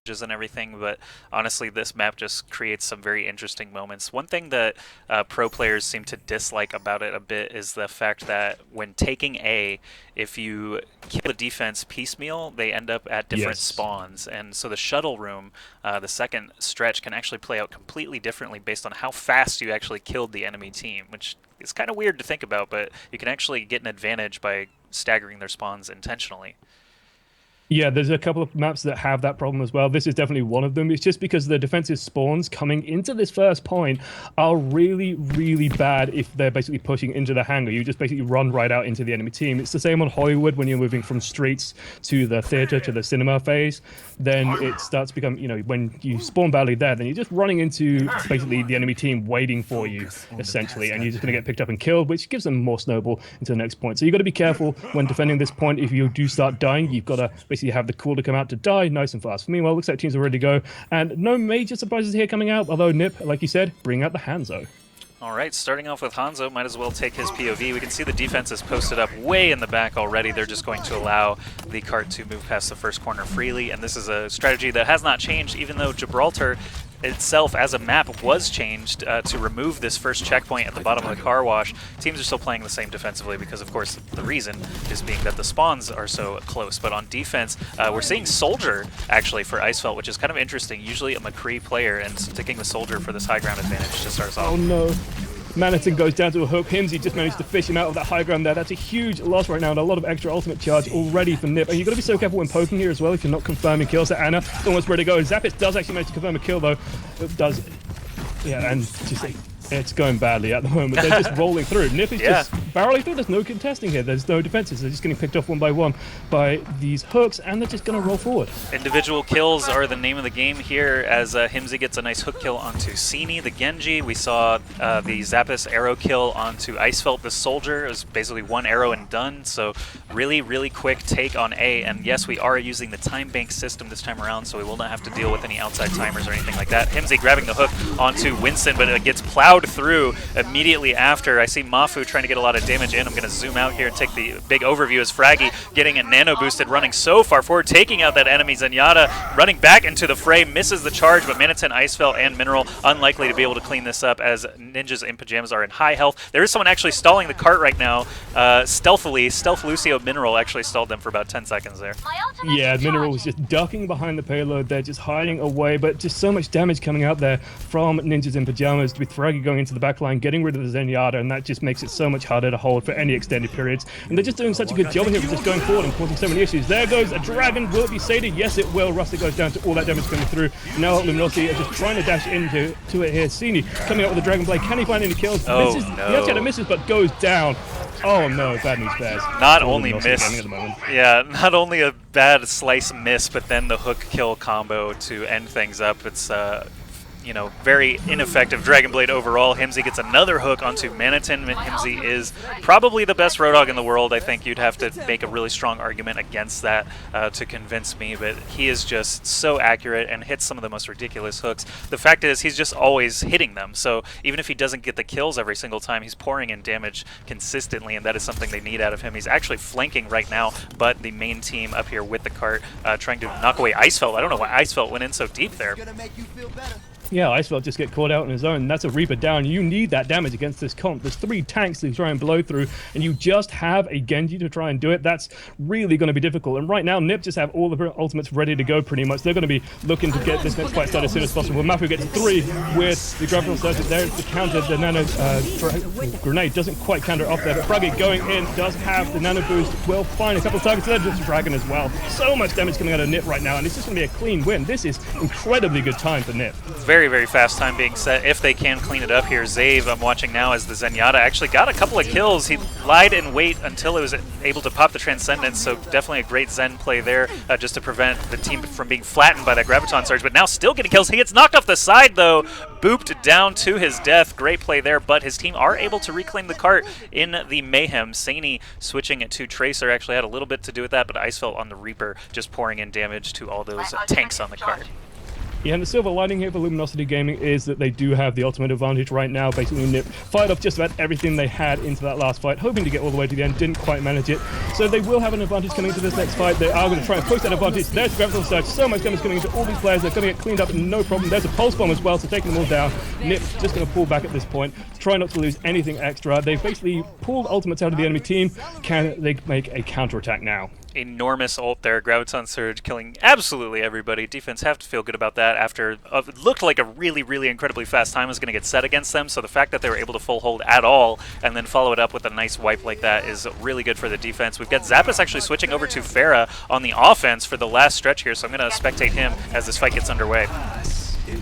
and everything, but honestly, this map just creates some very interesting moments. One thing that pro players seem to dislike about it a bit is the fact that when taking A, if you kill the defense piecemeal, they end up at different Yes. spawns, and so the shuttle room, the second stretch, can actually play out completely differently based on how fast you actually killed the enemy team, which is kind of weird to think about, but you can actually get an advantage by staggering their spawns intentionally. Yeah, there's a couple of maps that have that problem as well. This is definitely one of them. It's just because the defensive spawns coming into this first point are really, really bad if they're basically pushing into the hangar. You just basically run right out into the enemy team. It's the same on Hollywood when you're moving from streets to the theater to the cinema phase. Then it starts to become, when you spawn badly there, then you're just running into basically the enemy team waiting for you, essentially, and you're just going to get picked up and killed, which gives them more snowball into the next point. So you've got to be careful when defending this point. If you do start dying, you've got to basically have the call to come out to die nice and fast. Meanwhile, looks like teams are ready to go, and no major surprises here coming out, although Nip, like you said, bring out the Hanzo. All right, starting off with Hanzo, might as well take his POV. We can see the defense is posted up way in the back already. They're just going to allow the cart to move past the first corner freely, and this is a strategy that has not changed, even though Gibraltar itself as a map was changed to remove this first checkpoint at the bottom of the car wash. Teams are still playing the same defensively because, of course, the reason is being that the spawns are so close. But on defense, we're seeing Soldier, actually, for Icefelt, which is kind of interesting. Usually a McCree player, and sticking the Soldier for this high ground advantage to start us off. Oh no. Maniton goes down to a hook. Himsy just managed to fish him out of that high ground there. That's a huge loss right now, and a lot of extra ultimate charge already for Nip. And you've got to be so careful when poking here as well if you're not confirming kills. So Anna almost ready to go. Zappis does actually manage to confirm a kill, though. It does. Yeah, and just it's going badly at the moment. They're just rolling through. Nip is just barreling through. There's no contesting here. There's no defenses. They're just getting picked off one by one by these hooks, and they're just going to roll forward. Individual kills are the name of the game here, as Himsy gets a nice hook kill onto Sini, the Genji. We saw the Zappis arrow kill onto Icefelt, the Soldier. It was basically one arrow and done, so really, really quick take on A. And yes, we are using the time bank system this time around, so we will not have to deal with any outside timers or anything like that. Himsy grabbing the hook onto Winston, but it gets plowed through immediately after. I see Mafu trying to get a lot of damage in. I'm going to zoom out here and take the big overview as Fraggy getting a nano boosted, running so far forward, taking out that enemy. Zenyatta running back into the fray, misses the charge, but Maniton, Icefelt, and Mineral unlikely to be able to clean this up as Ninjas in Pyjamas are in high health. There is someone actually stalling the cart right now, stealthily. Stealth Lucio Mineral actually stalled them for about 10 seconds there. Yeah, Mineral was just ducking behind the payload there, just hiding away, but just so much damage coming out there from Ninjas in Pyjamas, with Fraggy going into the backline, getting rid of the Zenyatta, and that just makes it so much harder to hold for any extended periods. And they're just doing such a good job here of just going forward and causing so many issues. There goes a dragon. Will it be sated? Yes, it will. Rusty goes down to all that damage coming through. Now Luminosity are just trying to dash into it here. Sini coming out with the Dragon Blade. Can he find any kills? Oh, misses. no. He actually misses, but goes down. Oh no, bad news bears. Not only miss, at the moment. yeah, not only a bad slice miss, but then the hook kill combo to end things up. It's very ineffective Dragon Blade overall. Himsy gets another hook onto Maniton. Himsy is probably the best Roadhog in the world. I think you'd have to make a really strong argument against that to convince me, but he is just so accurate and hits some of the most ridiculous hooks. The fact is, he's just always hitting them, so even if he doesn't get the kills every single time, he's pouring in damage consistently, and that is something they need out of him. He's actually flanking right now, but the main team up here with the cart trying to knock away Icefelt. I don't know why Icefelt went in so deep there. Yeah, Icefelt just get caught out on his own. That's a Reaper down. You need that damage against this comp. There's 3 tanks to try and blow through, and you just have a Genji to try and do it. That's really going to be difficult. And right now, Nip just have all the ultimates ready to go pretty much. They're going to be looking to get this next fight started as soon as possible. Mafu gets 3 with the Gravitational Surge. There's the counter. The Nano grenade doesn't quite counter off there, but Fraggy going in does have the Nano boost. Will find a couple of targets there. Just Dragon as well. So much damage coming out of Nip right now, and it's just going to be a clean win. This is incredibly good time for Nip. Very, very fast time being set if they can clean it up here. Zave, I'm watching now as the Zenyatta actually got a couple of kills. He lied in wait until it was able to pop the Transcendence, so definitely a great Zen play there just to prevent the team from being flattened by that Graviton Surge, but now still getting kills. He gets knocked off the side though, booped down to his death. Great play there, but his team are able to reclaim the cart in the Mayhem. Sani switching it to Tracer actually had a little bit to do with that, but Icefelt on the Reaper just pouring in damage to all those tanks on the cart. Yeah, and the silver lining here for Luminosity Gaming is that they do have the ultimate advantage right now. Basically, Nip fired off just about everything they had into that last fight, hoping to get all the way to the end, didn't quite manage it. So they will have an advantage coming into this next fight. They are going to try and push that advantage. There's the Graviton Surge. So much damage coming into all these players. They're going to get cleaned up, no problem. There's a Pulse Bomb as well, so taking them all down. Nip just going to pull back at this point, try not to lose anything extra. They've basically pulled ultimates out of the enemy team. Can they make a counterattack now? Enormous ult there, Graviton Surge killing absolutely everybody. Defense have to feel good about that after it looked like a really incredibly fast time was going to get set against them, so the fact that they were able to full hold at all and then follow it up with a nice wipe like that is really good for the defense. We've got Zappis actually switching over to Pharah on the offense for the last stretch here, so I'm going to spectate him as this fight gets underway.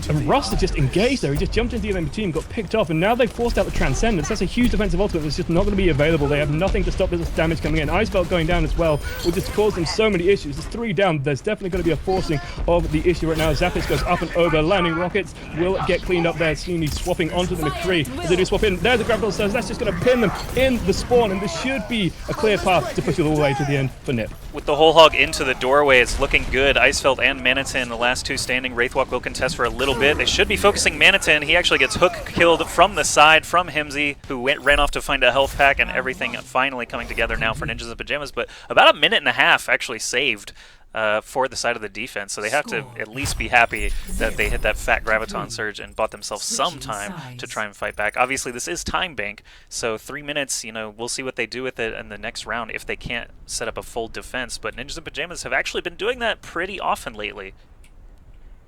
And Rust just engaged there. He just jumped into the enemy team, got picked off, and now they've forced out the Transcendence. That's a huge defensive ultimate that's just not going to be available. They have nothing to stop this damage coming in. Icebelt going down as well will just cause them so many issues. There's 3 down. There's definitely going to be a forcing of the issue right now. Zappis goes up and over. Landing rockets will get cleaned up there. Sweeney swapping onto the McCree. As they do swap in, there's a Graviton Surge. That's just going to pin them in the spawn, and this should be a clear path to push it all the way to the end for Nip. With the whole hog into the doorway, it's looking good. Icefeld and Manitin, the last 2 standing. Wraithwalk will contest for a little bit. They should be focusing Manitin. He actually gets hook killed from the side from Himsy, who ran off to find a health pack, and everything finally coming together now for Ninjas in Pyjamas. But about a minute and a half actually saved for the side of the defense, so they have to at least be happy that they hit that fat Graviton Surge and bought themselves some time to try and fight back. Obviously, this is time bank, so 3 minutes, you know, we'll see what they do with it in the next round if they can't set up a full defense, but Ninjas in Pyjamas have actually been doing that pretty often lately.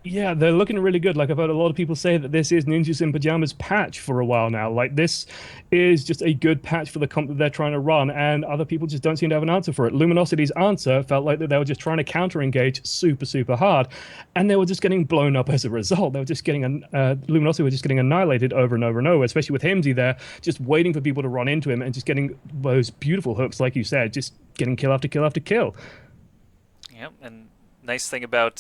Yeah, they're looking really good. Like, I've heard a lot of people say that this is Ninjas in Pyjamas patch for a while now. Like, this is just a good patch for the comp that they're trying to run, and other people just don't seem to have an answer for it. Luminosity's answer felt like that they were just trying to counter-engage super hard, and they were just getting blown up as a result. They were just getting, Luminosity were just getting annihilated over and over, especially with Himsy there, just waiting for people to run into him and just getting those beautiful hooks, like you said, just getting kill after kill after kill. Yep, and nice thing about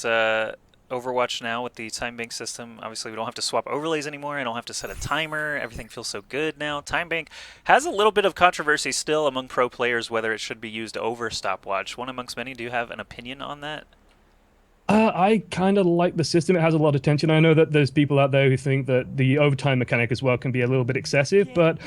Overwatch now with the time bank system, obviously we don't have to swap overlays anymore. I don't have to set a timer. Everything feels so good now. Time bank has a little bit of controversy still among pro players whether it should be used over stopwatch. One amongst many. Do you have an opinion on that? I kind of like the system. It has a lot of tension. I know that there's people out there who think that the overtime mechanic as well can be a little bit excessive, but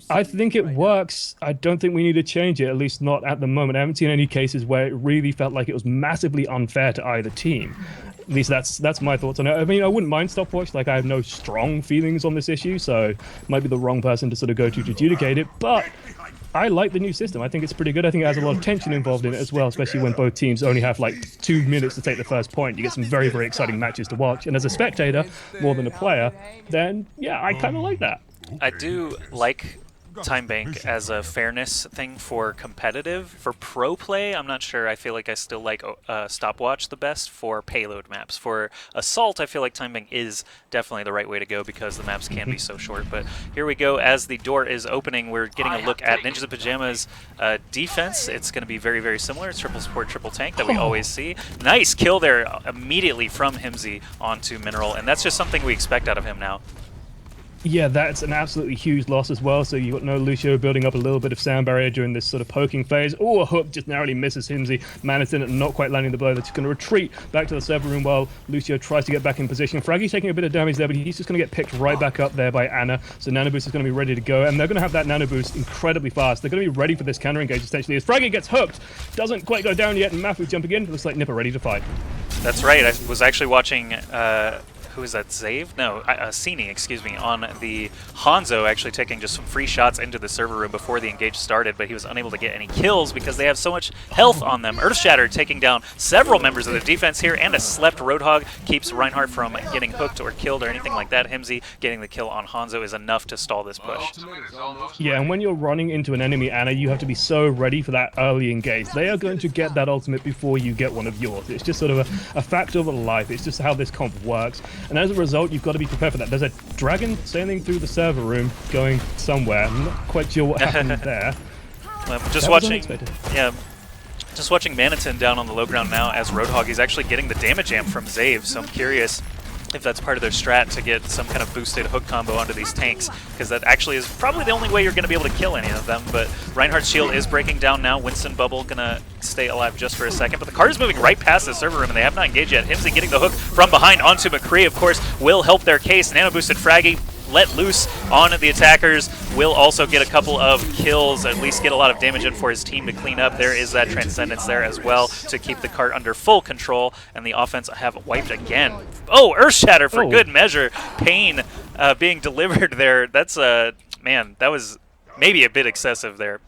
I think it works. I don't think we need to change it, at least not at the moment. I haven't seen any cases where it really felt like it was massively unfair to either team. At least that's my thoughts on it. I mean, I wouldn't mind stopwatch. Like, I have no strong feelings on this issue, so might be the wrong person to sort of go to adjudicate it, but I like the new system. I think it's pretty good. I think it has a lot of tension involved in it as well, especially when both teams only have like 2 minutes to take the first point. You get some very exciting matches to watch, and as a spectator more than a player, then yeah, I kind of like that. I do like time bank as a fairness thing for competitive. For pro play, I'm not sure. I feel like I still like stopwatch the best for payload maps. For assault, I feel like time bank is definitely the right way to go because the maps can be so short. But here we go. As the door is opening, we're getting a look at Ninjas in Pyjamas defense. It's going to be very similar. It's triple support, triple tank that we always see. Nice kill there immediately from Himsy onto Mineral, and that's just something we expect out of him now. Yeah, that's an absolutely huge loss as well. So you got no Lucio building up a little bit of sound barrier during this sort of poking phase. Oh, a hook just narrowly misses Himsy. Manitin not quite landing the blow. They're just going to retreat back to the server room while Lucio tries to get back in position. Fraggy's taking a bit of damage there, but he's just going to get picked right back up there by Anna. So Nano Boost is going to be ready to go, and they're going to have that Nano Boost incredibly fast. They're going to be ready for this counter engage essentially. As Fraggy gets hooked, doesn't quite go down yet, and Mafu jumping in. Looks like Nipper ready to fight. That's right. I was actually watching. Who is that, Zave? No, Sini, excuse me, on the Hanzo, actually taking just some free shots into the server room before the engage started, but he was unable to get any kills because they have so much health on them. Earthshatter taking down several members of the defense here, and a slept Roadhog keeps Reinhardt from getting hooked or killed or anything like that. Himsy getting the kill on Hanzo is enough to stall this push. Yeah, and when you're running into an enemy, Anna, you have to be so ready for that early engage. They are going to get that ultimate before you get one of yours. It's just sort of a fact of life. It's just how this comp works. And as a result, you've got to be prepared for that. There's a dragon sailing through the server room going somewhere. I'm not quite sure what happened there. Just watching, yeah, just watching Manitin down on the low ground now as Roadhog. He's actually getting the damage amp from Zave, so I'm curious if that's part of their strat to get some kind of boosted hook combo onto these tanks, because that actually is probably the only way you're going to be able to kill any of them. But Reinhardt's shield is breaking down now. Winston Bubble going to stay alive just for a second, but the card is moving right past the server room, and they have not engaged yet. Himsy getting the hook from behind onto McCree, of course, will help their case. Nano boosted Fraggy let loose on the attackers, will also get a couple of kills, at least get a lot of damage in for his team to clean up. There is that Transcendence there as well to keep the cart under full control, and the offense have wiped again. Oh, Earthshatter for good measure. Pain being delivered there. That's, man, that was maybe a bit excessive there.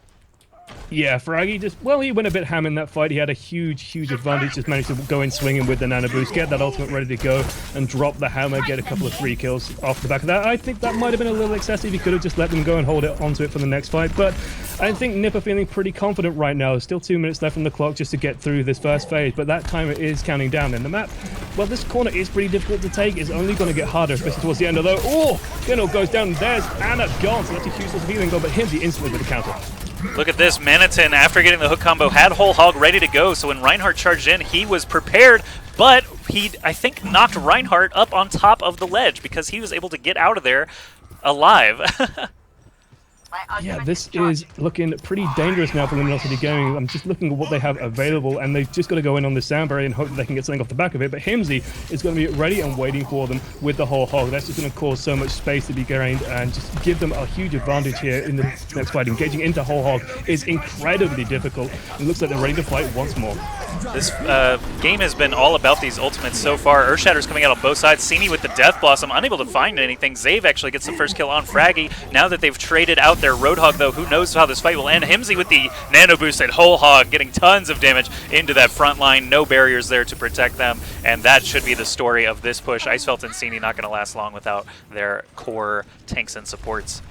Yeah, Fraggy just, well, he went a bit ham in that fight. He had a huge advantage, just managed to go in swinging with the nano boost, get that ultimate ready to go, and drop the hammer, get a couple of free kills off the back of that. I think that might have been a little excessive. He could have just let them go and hold it onto it for the next fight, but I think Nip are feeling pretty confident right now. There's still 2 minutes left on the clock just to get through this first phase, but that timer is counting down. And the map, well, this corner is pretty difficult to take. It's only going to get harder, especially towards the end, although, oh, Kino goes down, there's Anna gone, so that's a huge source of healing goal, but Himsy instantly with the counter. Look at this, Manitin, after getting the hook combo, had Whole Hog ready to go, so when Reinhardt charged in, he was prepared, but he, I think, knocked Reinhardt up on top of the ledge because he was able to get out of there alive. Yeah, this is looking pretty dangerous now for Luminosity Gaming. I'm just looking at what they have available, and they've just got to go in on this sound barrier and hope that they can get something off the back of it. But Himsy is going to be ready and waiting for them with the Whole Hog. That's just going to cause so much space to be gained and just give them a huge advantage here in the next fight. Engaging into Whole Hog is incredibly difficult. It looks like they're ready to fight once more. This game has been all about these ultimates so far. Earthshatter's coming out on both sides. Sini with the Death Blossom, unable to find anything. Zave actually gets the first kill on Fraggy. Now that they've traded out their Roadhog, though, who knows how this fight will end. Himsy with the Nano Boosted Whole Hog, getting tons of damage into that front line. No barriers there to protect them, and that should be the story of this push. Icefelt and Sini not going to last long without their core tanks and supports.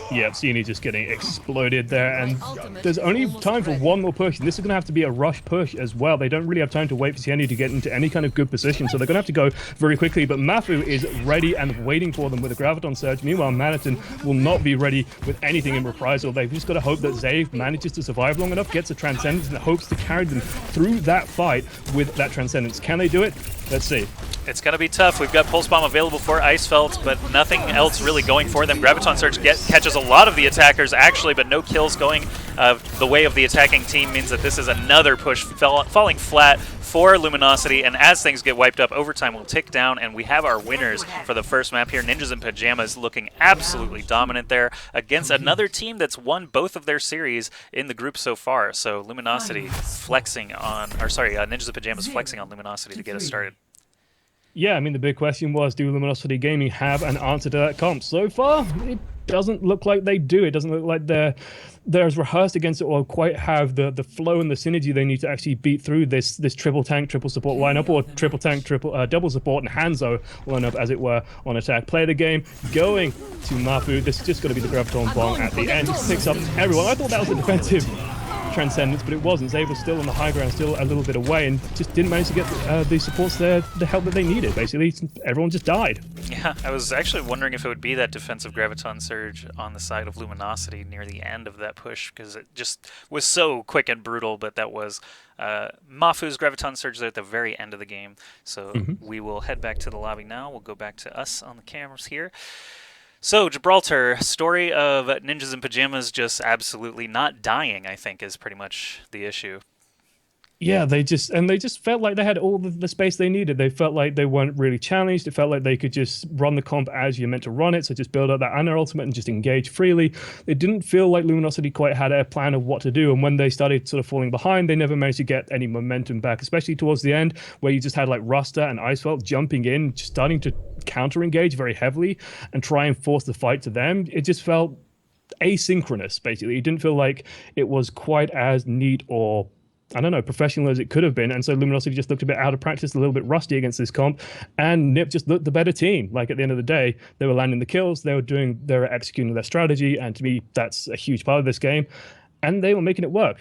Yeah, Sini just getting exploded there, and there's only time for one more push, and this is going to have to be a rush push as well. They don't really have time to wait for Sieni to get into any kind of good position, so they're going to have to go very quickly, but Mafu is ready and waiting for them with a Graviton Surge. Meanwhile, Manitin will not be ready with anything in reprisal. They've just got to hope that Zave manages to survive long enough, gets a Transcendence, and hopes to carry them through that fight with that Transcendence. Can they do it? Let's see. It's going to be tough. We've got Pulse Bomb available for Icefelt, but nothing else really going for them. Graviton Surge catches a lot of the attackers, actually, but no kills going the way of the attacking team means that this is another push falling flat for Luminosity, and as things get wiped up, overtime will tick down, and we have our winners for the first map here. Ninjas in Pyjamas looking absolutely dominant there against another team that's won both of their series in the group so far. So Luminosity flexing on, or sorry, Ninjas in Pyjamas flexing on Luminosity to get us started. Yeah, I mean, the big question was, do Luminosity Gaming have an answer to that comp? So far, it doesn't look like they do. It doesn't look like they're as rehearsed against it or quite have the flow and the synergy they need to actually beat through this triple tank, triple support lineup, or triple tank, double support and Hanzo lineup, as it were, on attack. Play the game, going to Mafu. This is just going to be the Graviton Bomb at the end. Just picks up everyone. I thought that was a defensive Transcendence, but it wasn't. Zave was still on the high ground, still a little bit away, and just didn't manage to get the supports there, the help that they needed. Basically, everyone just died. Yeah, I was actually wondering if it would be that defensive Graviton Surge on the side of Luminosity near the end of that push, because it just was so quick and brutal, but that was Mafu's Graviton Surge there at the very end of the game. So we will head back to the lobby now. We'll go back to us on the cameras here. So, Gibraltar, story of Ninjas in Pyjamas just absolutely not dying, I think, is pretty much the issue. Yeah, they just felt like they had all the space they needed. They felt like they weren't really challenged. It felt like they could just run the comp as you're meant to run it, so just build up that Ana ultimate and just engage freely. It didn't feel like Luminosity quite had a plan of what to do, and when they started sort of falling behind, they never managed to get any momentum back, especially towards the end, where you just had like Rusta and Icefelt jumping in, just starting to counter-engage very heavily and try and force the fight to them. It just felt asynchronous, basically. It didn't feel like it was quite as neat or, I don't know, professional as it could have been, and so Luminosity just looked a bit out of practice, a little bit rusty against this comp, and Nip just looked the better team. Like, at the end of the day, they were landing the kills, they were executing their strategy, and to me, that's a huge part of this game, and they were making it work.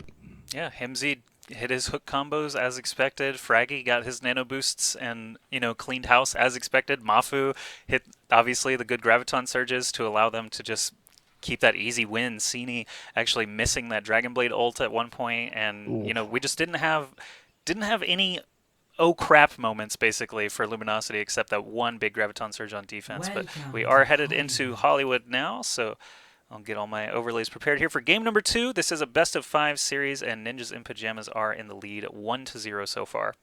Yeah, Himsy hit his hook combos as expected. Fraggy got his nano boosts and, cleaned house as expected. Mafu hit, obviously, the good Graviton Surges to allow them to just keep that easy win. Sini actually missing that Dragon Blade ult at one point, and we just didn't have any oh crap moments basically for Luminosity, except that one big Graviton Surge on defense. But we are headed into Hollywood now, so I'll get all my overlays prepared here for game number 2. This is a best of 5 series, and Ninjas in Pyjamas are in the lead 1-0 so far.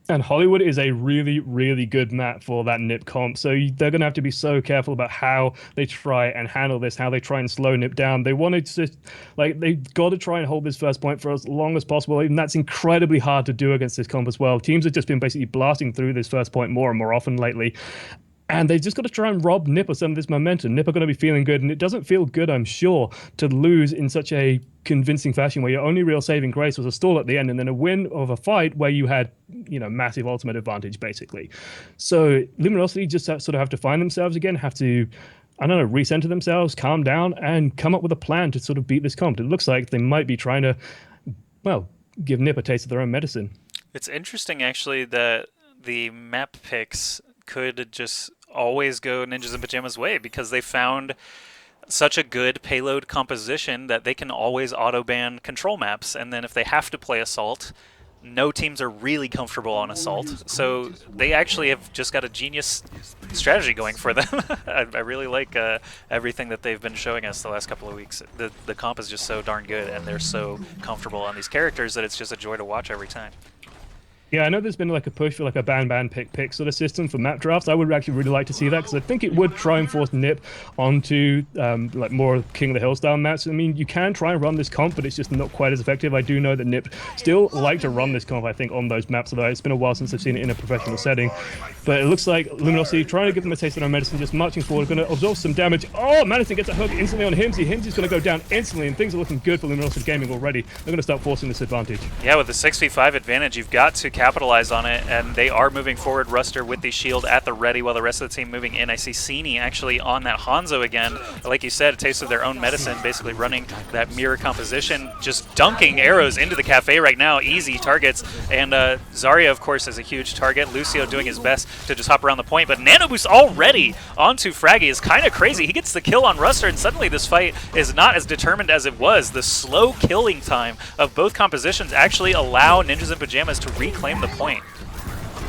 And Hollywood is a really, really good map for that NiP comp. So they're going to have to be so careful about how they try and handle this, how they try and slow NiP down. They wanted to, they've got to try and hold this first point for as long as possible. And that's incredibly hard to do against this comp as well. Teams have just been basically blasting through this first point more and more often lately. And they've just got to try and rob NiP of some of this momentum. NiP are going to be feeling good, and it doesn't feel good, I'm sure, to lose in such a convincing fashion where your only real saving grace was a stall at the end and then a win of a fight where you had, massive ultimate advantage, basically. So Luminosity just sort of have to find themselves again, have to, recenter themselves, calm down, and come up with a plan to sort of beat this comp. It looks like they might be trying to, give NiP a taste of their own medicine. It's interesting, actually, that the map picks could just always go Ninjas in Pyjamas' way because they found such a good payload composition that they can always auto-ban control maps, and then if they have to play Assault, no teams are really comfortable on Assault, so they actually have just got a genius strategy going for them. I really like everything that they've been showing us the last couple of weeks. The comp is just so darn good, and they're so comfortable on these characters that it's just a joy to watch every time. Yeah, I know there's been like a push for like a ban pick sort of system for map drafts. I would actually really like to see that because I think it would try and force NiP onto like more King of the Hill style maps. I mean, you can try and run this comp, but it's just not quite as effective. I do know that NiP still like to run this comp, I think, on those maps, although it's been a while since I've seen it in a professional setting. But it looks like Luminosity trying to give them a taste of their medicine, just marching forward, going to absorb some damage. Oh, Madison gets a hook instantly on Himsy. Himsy's going to go down instantly, and things are looking good for Luminosity Gaming already. They're going to start forcing this advantage. Yeah, with the 6v5 advantage, you've got to capitalize on it. And they are moving forward. Ruster with the shield at the ready while the rest of the team moving in. I see Sini actually on that Hanzo again. Like you said, a taste of their own medicine, basically running that mirror composition, just dunking arrows into the cafe right now. Easy targets. And Zarya, of course, is a huge target. Lucio doing his best to just hop around the point. But Nano Boost already onto Fraggy is kind of crazy. He gets the kill on Ruster, and suddenly this fight is not as determined as it was. The slow killing time of both compositions actually allow Ninjas in Pyjamas to reclaim the point.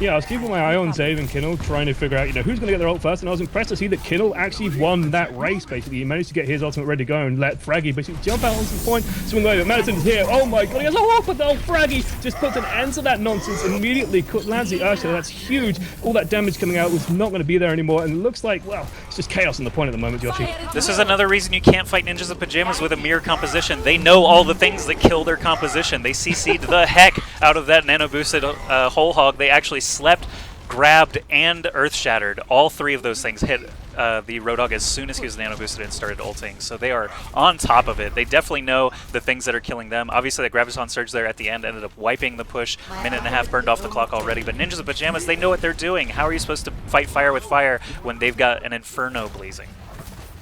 Yeah, I was keeping my eye on Zave and Kinnel, trying to figure out, who's going to get their ult first, and I was impressed to see that Kinnel actually won that race, basically. He managed to get his ultimate ready to go and let Fraggy basically jump out onto the point, swing away, but Madison's here. Oh my god, he has a hook, but the Fraggy just puts an end to that nonsense, immediately lands the Ursula. That's huge. All that damage coming out was not going to be there anymore, and it looks like, it's just chaos on the point at the moment, Yoshi. This is another reason you can't fight Ninjas in Pyjamas with a mirror composition. They know all the things that kill their composition. They CC'd the heck out of that nano-boosted whole hog. They actually slept, grabbed, and earth shattered. All three of those things hit the Roadhog as soon as he was nano boosted and started ulting. So they are on top of it. They definitely know the things that are killing them. Obviously, that Graviton Surge there at the end ended up wiping the push. Minute and a half burned off the clock already. But Ninjas in Pyjamas, they know what they're doing. How are you supposed to fight fire with fire when they've got an Inferno blazing?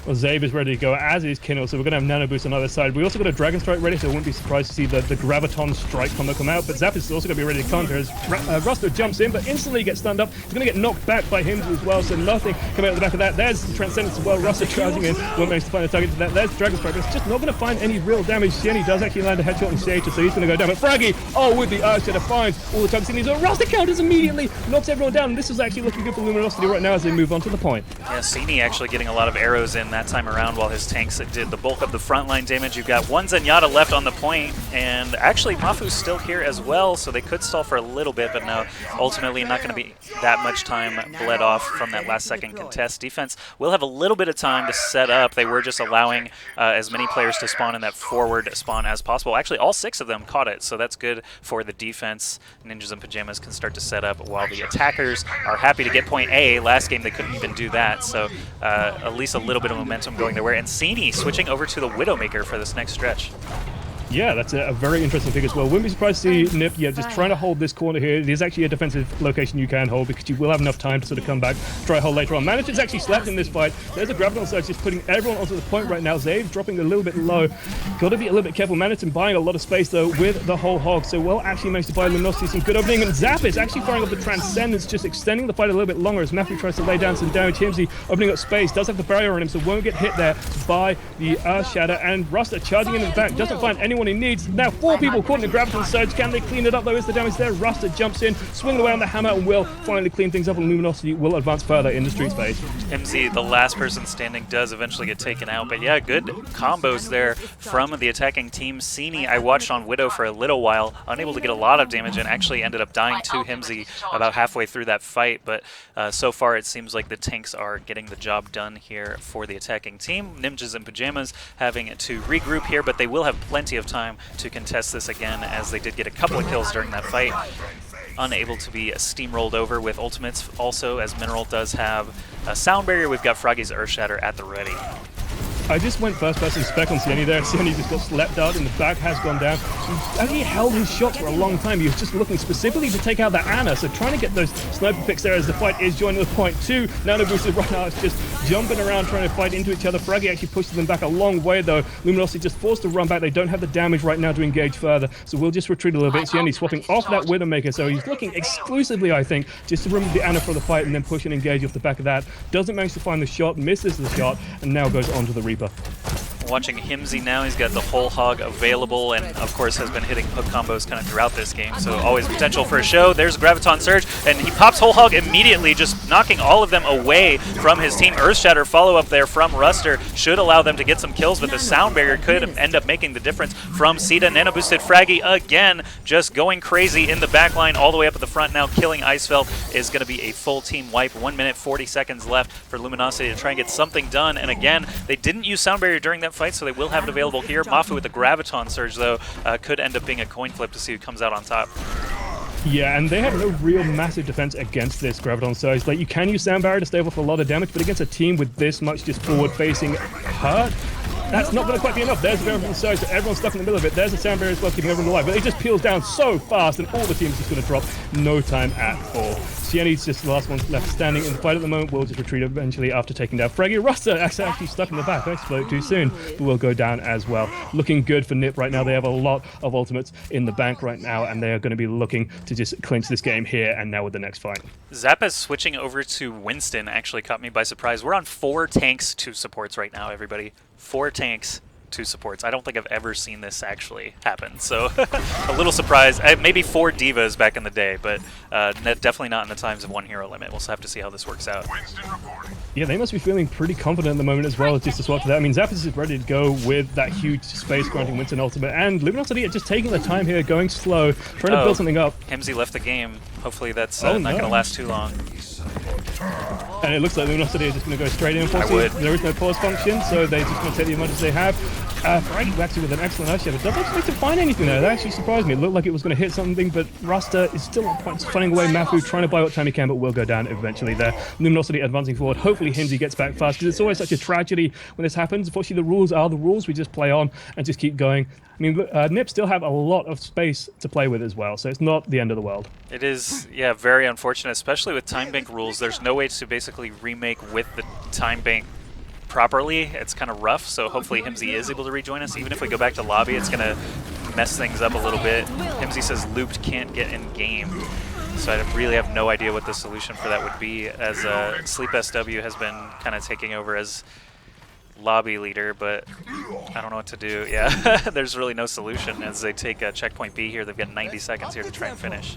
Well, Zabe is ready to go, as is Kinnel, so we're going to have Nano Boost on the other side. We also got a Dragon Strike ready, so I wouldn't be surprised to see the Graviton Strike combo come out. But Zap is also going to be ready to counter as Ruster jumps in, but instantly gets stunned up. He's going to get knocked back by him as well, so nothing coming out the back of that. There's the Transcendence as well. Ruster charging in, won't manage to find a target to that. There's Dragon Strike, but it's just not going to find any real damage. Sieni does actually land a headshot on Stage, so he's going to go down. But Fraggy, with the Ursula, finds all the targets he needs. Ruster counters immediately, knocks everyone down. And this is actually looking good for Luminosity right now as they move on to the point. Yeah, Sini actually getting a lot of arrows in that time around while his tanks did the bulk of the frontline damage. You've got one Zenyatta left on the point, and actually Mafu's still here as well, so they could stall for a little bit, but no, ultimately not going to be that much time bled off from that last second contest. Defense will have a little bit of time to set up. They were just allowing as many players to spawn in that forward spawn as possible. Actually, all 6 of them caught it, so that's good for the defense. Ninjas in Pyjamas can start to set up while the attackers are happy to get point A. Last game they couldn't even do that, so at least a little bit of momentum going their way. And Sini switching over to the Widowmaker for this next stretch. Yeah, that's a very interesting pick as well. Wouldn't be surprised to see NiP, just trying to hold this corner here. It is actually a defensive location you can hold because you will have enough time to sort of come back, try hold later on. Manager's actually slept in this fight. There's a Graviton Surge just putting everyone onto the point right now. Zave's dropping a little bit low. Got to be a little bit careful. Manager buying a lot of space though with the whole hog, so we'll actually manage to buy Luminosity some good opening. And Zap is actually firing up the Transcendence, just extending the fight a little bit longer as Mafu tries to lay down some damage. Himsy opening up space, does have the barrier on him, so won't get hit there by the Earth Shatter. And Ruster charging in the back, doesn't find anyone everyone he needs. Now 4 people caught in the Graviton Surge. Can they clean it up though? Is the damage there? Ruster jumps in, swinging away on the hammer, and will finally clean things up, and Luminosity will advance further in the street phase. MZ, the last person standing, does eventually get taken out, but yeah, good combos there from the attacking team. Sini, I watched on Widow for a little while, unable to get a lot of damage, and actually ended up dying to Himsy about halfway through that fight, but so far it seems like the tanks are getting the job done here for the attacking team. Ninjas and Pyjamas having to regroup here, but they will have plenty of time to contest this again, as they did get a couple of kills during that fight. Unable to be steamrolled over with ultimates. Also, as Mineral does have a sound barrier, we've got Froggy's Earthshatter at the ready. I just went first person spec on Sieni there. Sieni just got slept out and the back has gone down. He actually held his shots for a long time. He was just looking specifically to take out that Ana, so trying to get those sniper picks there as the fight is joining with point 2. Nano Boosters right now is just jumping around trying to fight into each other. Fraggy actually pushes them back a long way though. Luminosity just forced to run back. They don't have the damage right now to engage further, so we'll just retreat a little bit. Sieni swapping off that Widowmaker, so he's looking exclusively, I think, just to remove the Ana for the fight and then push and engage off the back of that. Doesn't manage to find the shot, misses the shot, and now goes on to the Reaper. Watching Himsy now, he's got the whole hog available, and of course has been hitting hook combos kind of throughout this game, so always potential for a show. There's Graviton Surge, and he pops whole hog immediately, just knocking all of them away from his team. Earthshatter follow-up there from Ruster should allow them to get some kills, but the sound barrier could end up making the difference from Sita. Nano boosted Fraggy again, just going crazy in the back line all the way up at the front now, killing Icefeld. Is going to be a full team wipe. 1 minute 40 seconds left for Luminosity to try and get something done, and again, they didn't use sound barrier during that fight, so they will have it available here. Mafu with the Graviton Surge, though, could end up being a coin flip to see who comes out on top. Yeah, and they have no real massive defense against this Graviton Surge. Like, you can use Sound Barrier to stave off a lot of damage, but against a team with this much just forward-facing hurt, that's not going to quite be enough. There's the Graviton Surge, so everyone's stuck in the middle of it. There's the Sound Barrier as well, keeping everyone alive, but it just peels down so fast, and all the teams just going to drop no time at all. Sieni's just the last one left standing in the fight at the moment. We'll just retreat eventually after taking down Fraggy. Ruster actually stuck in the back. I exploded too soon, but will go down as well. Looking good for Nip right now. They have a lot of ultimates in the bank right now, and they are going to be looking to just clinch this game here and now with the next fight. Zappa's switching over to Winston actually caught me by surprise. We're on 4 tanks, 2 supports right now, everybody. 4 tanks, 2 supports. I don't think I've ever seen this actually happen, so a little surprised. Maybe 4 divas back in the day, but definitely not in the times of 1 hero limit. We'll have to see how this works out. Yeah, they must be feeling pretty confident at the moment as well, just to swap to that. I mean, Zappas is ready to go with that huge space-granting Winston ultimate, and Luminosity are just taking the time here, going slow, trying to build something up. Himsy left the game. Hopefully that's not going to last too long. And it looks like Luminosity are just going to go straight in. Unfortunately, there is no pause function, so they're just going to take the advantage they have. Fraggy actually with an excellent Earthshatter. Doesn't expect to find anything there. That actually surprised me. It looked like it was going to hit something, but Ruster is still on point, finding away. Mafu trying to buy what time he can, but will go down eventually there. Luminosity advancing forward. Hopefully Himsy gets back fast, because it's always such a tragedy when this happens. Unfortunately, the rules are the rules. We just play on and just keep going. I mean, Nip still have a lot of space to play with as well, so it's not the end of the world. It is, yeah, very unfortunate, especially with time bank rules. There's no way to basically remake with the time bank properly. It's kind of rough, so hopefully Himsy is able to rejoin us. Even if we go back to lobby, it's going to mess things up a little bit. Himsy says looped can't get in game, so I really have no idea what the solution for that would be, as Sleep SW has been kind of taking over as lobby leader, but I don't know what to do. Yeah, there's really no solution as they take checkpoint B here. They've got 90 seconds here to try and finish.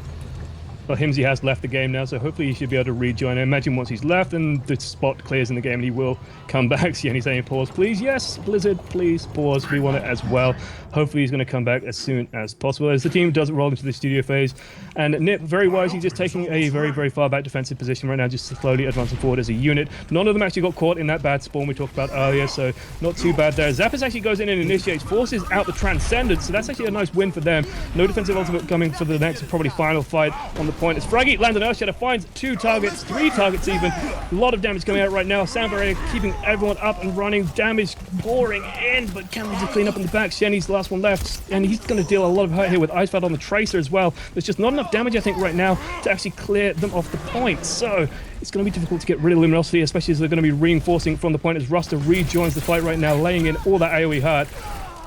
Well, Himsy has left the game now, so hopefully he should be able to rejoin. I imagine once he's left and the spot clears in the game, he will come back. Sieni's saying pause, please. Yes, Blizzard, please pause. We want it as well. Hopefully he's going to come back as soon as possible as the team does roll into the studio phase. And Nip, very wisely, just taking a very, very far back defensive position right now, just slowly advancing forward as a unit. None of them actually got caught in that bad spawn we talked about earlier, so not too bad there. Zappas actually goes in and initiates, forces out the Transcendence, so that's actually a nice win for them. No defensive ultimate coming for the next, probably final fight on the point. As Fraggy lands an Earthshatter, finds 2 targets, 3 targets even. A lot of damage coming out right now. Sound Barrier keeping everyone up and running. Damage pouring in, but can they just clean up in the back? Shenny's the last one left, and he's going to deal a lot of hurt here with Icefeld on the Tracer as well. There's just not enough damage, I think, right now to actually clear them off the point. So it's going to be difficult to get rid of Luminosity, especially as they're going to be reinforcing from the point as Ruster rejoins the fight right now, laying in all that AoE hurt.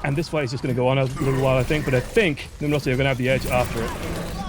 And this fight is just going to go on a little while, I think, but I think Luminosity are going to have the edge after it.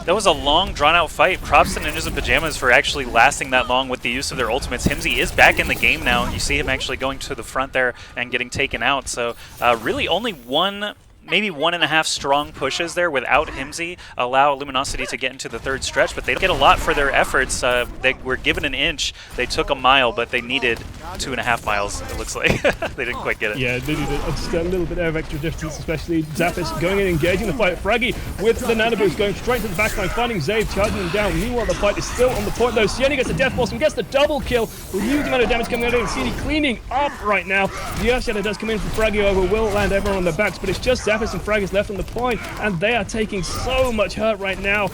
That was a long, drawn-out fight. Props to Ninjas and Pyjamas for actually lasting that long with the use of their ultimates. Himsy is back in the game now. You see him actually going to the front there and getting taken out. So really only one maybe 1.5 strong pushes there without Himsy allow Luminosity to get into the third stretch, but they don't get a lot for their efforts. They were given an inch, they took a mile, but they needed 2.5 miles, it looks like. They didn't quite get it. Yeah, they needed just a little bit of extra distance, especially Zappis going in, engaging the fight. Fraggy with the nano boost, going straight to the backline, finding Zave, charging him down. Meanwhile, the fight is still on the point, though. Sienna gets the death boss and gets the double kill. A huge amount of damage coming out of it. Sienna cleaning up right now. The Earth Shadow does come in from Fraggy over, will land everyone on their backs, but it's just Zappis and Fraggy's left on the point, and they are taking so much hurt right now.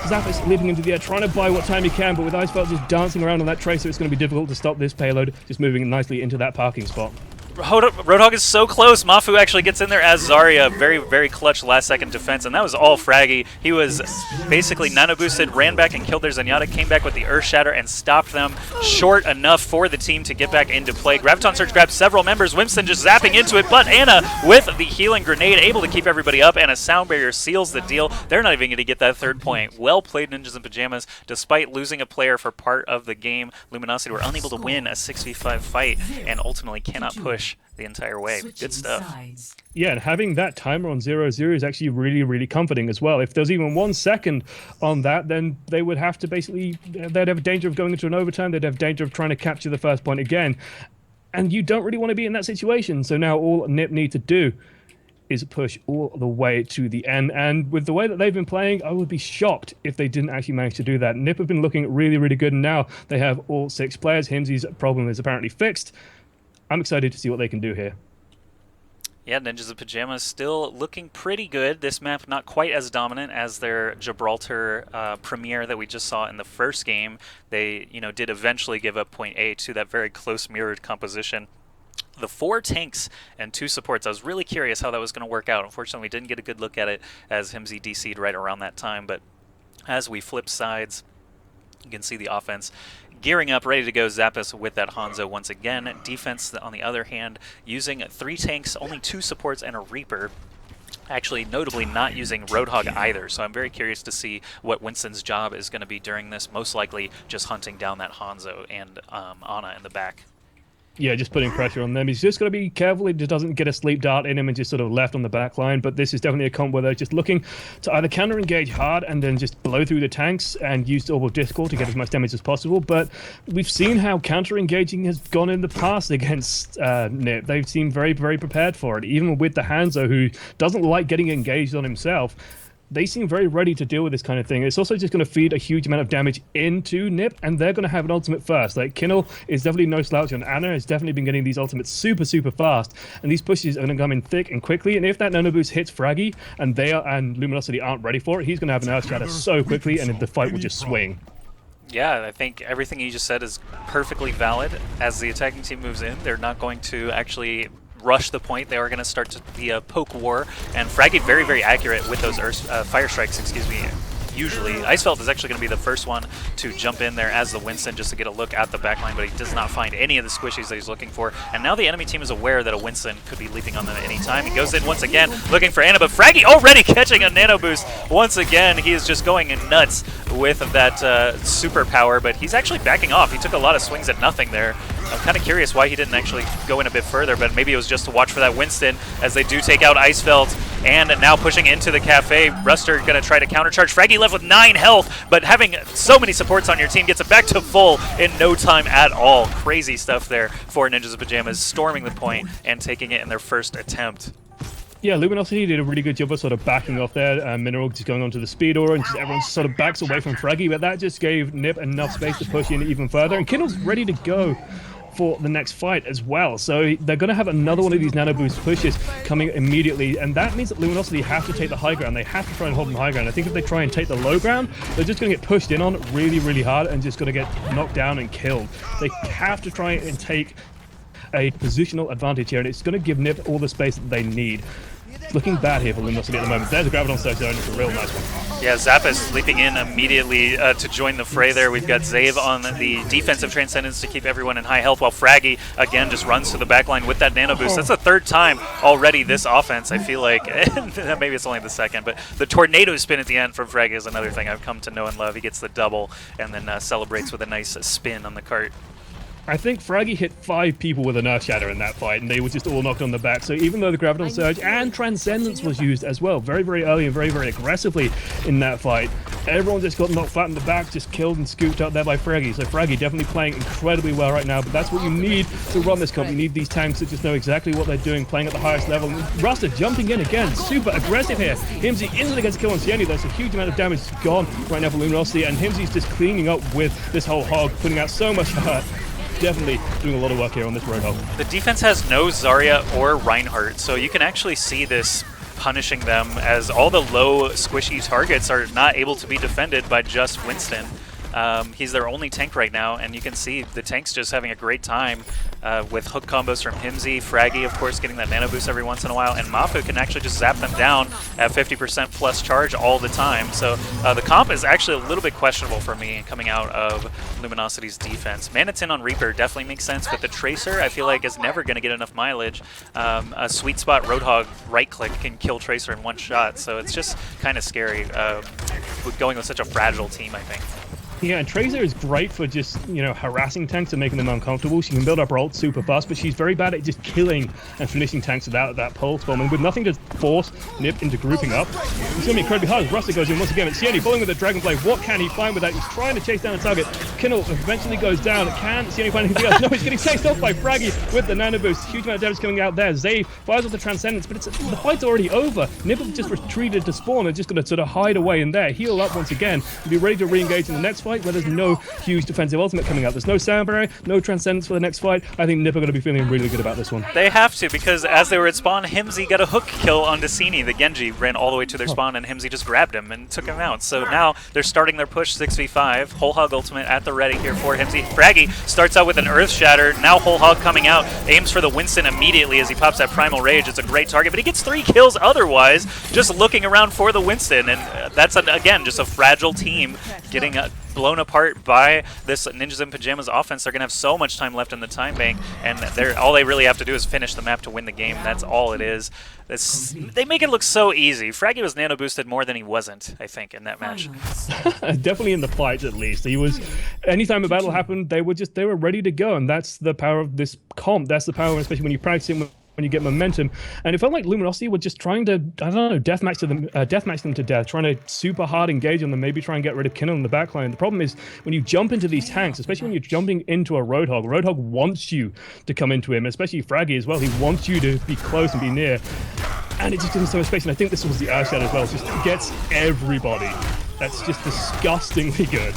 Zappis leaping into the air, trying to buy what time he can, but with Icefelt just dancing around on that tracer, it's going to be difficult to stop this payload, just moving nicely into that parking spot. Roadhog is so close. Mafu actually gets in there as Zarya. Very, very clutch last-second defense, and that was all Fraggy. He was basically nano-boosted, ran back and killed their Zenyatta, came back with the Earth Shatter and stopped them short enough for the team to get back into play. Graviton Surge grabbed several members. Winston just zapping into it, but Anna with the healing grenade able to keep everybody up, and a sound barrier seals the deal. They're not even going to get that third point. Well played, Ninjas in Pyjamas. Despite losing a player for part of the game, Luminosity were unable to win a 6v5 fight and ultimately cannot push the entire way. Good stuff. Yeah, and having that timer on 0-0 is actually really, really comforting as well. If there's even 1 second on that, then they would have to basically, they'd have a danger of going into an overtime, they'd have danger of trying to capture the first point again. And you don't really want to be in that situation. So now all NiP need to do is push all the way to the end. And with the way that they've been playing, I would be shocked if they didn't actually manage to do that. NiP have been looking really, really good, and now they have all 6 players. Himsy's problem is apparently fixed. I'm excited to see what they can do here. Yeah, Ninjas in Pyjamas still looking pretty good. This map not quite as dominant as their Gibraltar premiere that we just saw in the first game. They, did eventually give up point A to that very close mirrored composition. The 4 tanks and 2 supports, I was really curious how that was going to work out. Unfortunately, we didn't get a good look at it as Himsy DC'd right around that time, but as we flip sides, you can see the offense gearing up, ready to go. Zappis with that Hanzo once again. Defense, on the other hand, using 3 tanks, only 2 supports, and a Reaper. Actually, notably not using Roadhog either, so I'm very curious to see what Winston's job is going to be during this. Most likely just hunting down that Hanzo and Ana in the back. Yeah, just putting pressure on them. He's just got to be careful he just doesn't get a sleep dart in him and just sort of left on the back line. But this is definitely a comp where they're just looking to either counter-engage hard and then just blow through the tanks and use Orbital Discord to get as much damage as possible. But we've seen how counter-engaging has gone in the past against NiP. They've seemed very, very prepared for it. Even with the Hanzo, who doesn't like getting engaged on himself, they seem very ready to deal with this kind of thing. It's also just going to feed a huge amount of damage into NiP, and they're going to have an ultimate first. Like, Kinnel is definitely no slouch, and Anna has definitely been getting these ultimates super, super fast, and these pushes are going to come in thick and quickly, and if that nano boost hits Fraggy, and and Luminosity aren't ready for it, he's going to have an Earth Shatter so quickly, and the fight will just swing. Yeah, I think everything you just said is perfectly valid. As the attacking team moves in, they're not going to actually rush the point. They are going to start to be a poke war, and Fraggy very, very accurate with those fire strikes, usually. Icefelt is actually going to be the first one to jump in there as the Winston just to get a look at the backline, but he does not find any of the squishies that he's looking for. And now the enemy team is aware that a Winston could be leaping on them at any time. He goes in once again looking for Anna, but Fraggy already catching a nano boost. Once again, he is just going nuts with that superpower, but he's actually backing off. He took a lot of swings at nothing there. I'm kind of curious why he didn't actually go in a bit further, but maybe it was just to watch for that Winston as they do take out Icefelt. And now pushing into the cafe, Ruster going to try to countercharge. Fraggy left with 9 health, but having so many supports on your team gets it back to full in no time at all. Crazy stuff there for Ninjas in Pyjamas, storming the point and taking it in their first attempt. Yeah, Luminosity did a really good job of sort of backing off there. Mineral just going onto the speed aura, and just everyone sort of backs away from Fraggy, but that just gave NiP enough space to push in even further. And Kindle's ready to go for the next fight as well. So they're going to have another one of these nano boost pushes coming immediately, and that means that Luminosity have to take the high ground. They have to try and hold the high ground. I think if they try and take the low ground, they're just going to get pushed in on really, really hard and just going to get knocked down and killed. They have to try and take a positional advantage here, and it's going to give NiP all the space that they need. Looking bad here for Luminosity at the moment. There's a Graviton Surge zone. It's a real nice one. Yeah, Zappis leaping in immediately to join the fray there. We've got Zave on the defensive Transcendence to keep everyone in high health, while Fraggy, again, just runs to the backline with that nano boost. That's the 3rd time already this offense, I feel like. Maybe it's only the 2nd, but the tornado spin at the end from Fraggy is another thing I've come to know and love. He gets the double and then celebrates with a nice spin on the cart. I think Fraggy hit 5 people with an Earth Shatter in that fight, and they were just all knocked on the back. So even though the Graviton Surge and Transcendence was used as well, very, very early and very, very aggressively in that fight, everyone just got knocked flat in the back, just killed and scooped up there by Fraggy. So Fraggy definitely playing incredibly well right now, but that's what you need to run this comp. You need these tanks that just know exactly what they're doing, playing at the highest level. And Rasta jumping in again, super aggressive here. Himsy instantly gets a kill on Sieni. There's a huge amount of damage gone right now for Luminosity, and Himsy's just cleaning up with this whole hog, putting out so much hurt. Definitely doing a lot of work here on this Roadhog. The defense has no Zarya or Reinhardt, so you can actually see this punishing them as all the low squishy targets are not able to be defended by just Winston. He's their only tank right now, and you can see the tank's just having a great time with hook combos from Himsy, Fraggy, of course, getting that nano boost every once in a while, and Mafu can actually just zap them down at 50% plus charge all the time. So the comp is actually a little bit questionable for me coming out of Luminosity's defense. Manitin on Reaper definitely makes sense, but the Tracer I feel like is never going to get enough mileage. A sweet spot Roadhog right-click can kill Tracer in one shot, so it's just kind of scary going with such a fragile team, I think. Yeah, and Tracer is great for just, you know, harassing tanks and making them uncomfortable. She can build up her ult super fast, but she's very bad at just killing and finishing tanks without that pulse bomb. And with nothing to force Nip into grouping up, it's going to be incredibly hard. Russell goes in once again. It's Sieni falling with the Dragonblade. What can he find with that? He's trying to chase down a target. Kindle eventually goes down. Can Sieni find anything else? No, he's getting chased off by Fraggy with the nano boost. Huge amount of damage coming out there. Zay fires off the Transcendence, but the fight's already over. Nip have just retreated to spawn and just going to sort of hide away in there, heal up once again, and be ready to re-engage in the next fight where there's no huge defensive ultimate coming out. There's no sound barrier, no Transcendence for the next fight. I think Nip are going to be feeling really good about this one. They have to, because as they were at spawn, Himsy got a hook kill on Destiny. The Genji ran all the way to their spawn, and Himsy just grabbed him and took him out. So now they're starting their push 6v5. Whole Hog ultimate at the ready here for Himsy. Fraggy starts out with an Earth Shatter. Now Whole Hog coming out, aims for the Winston immediately as he pops that Primal Rage. It's a great target, but he gets 3 kills otherwise, just looking around for the Winston. And that's, again, just a fragile team getting blown apart by this Ninjas in Pyjamas offense. They're going to have so much time left in the time bank, and all they really have to do is finish the map to win the game. That's all it is. They make it look so easy. Fraggy was nano boosted more than he wasn't, I think, in that match. Definitely in the fights, at least. He was. Anytime a battle happened, they were ready to go, and that's the power of this comp. That's the power, especially when you practice it, when you get momentum. And it felt like Luminosity were just trying to, I don't know, deathmatch them to death, trying to super hard engage on them, maybe try and get rid of Kindle in the backline. The problem is when you jump into these tanks, especially when you're jumping into a Roadhog wants you to come into him, especially Fraggy as well. He wants you to be close and be near. And it just gives him so much space. And I think this was the Earthshadow as well. It just gets everybody. That's just disgustingly good.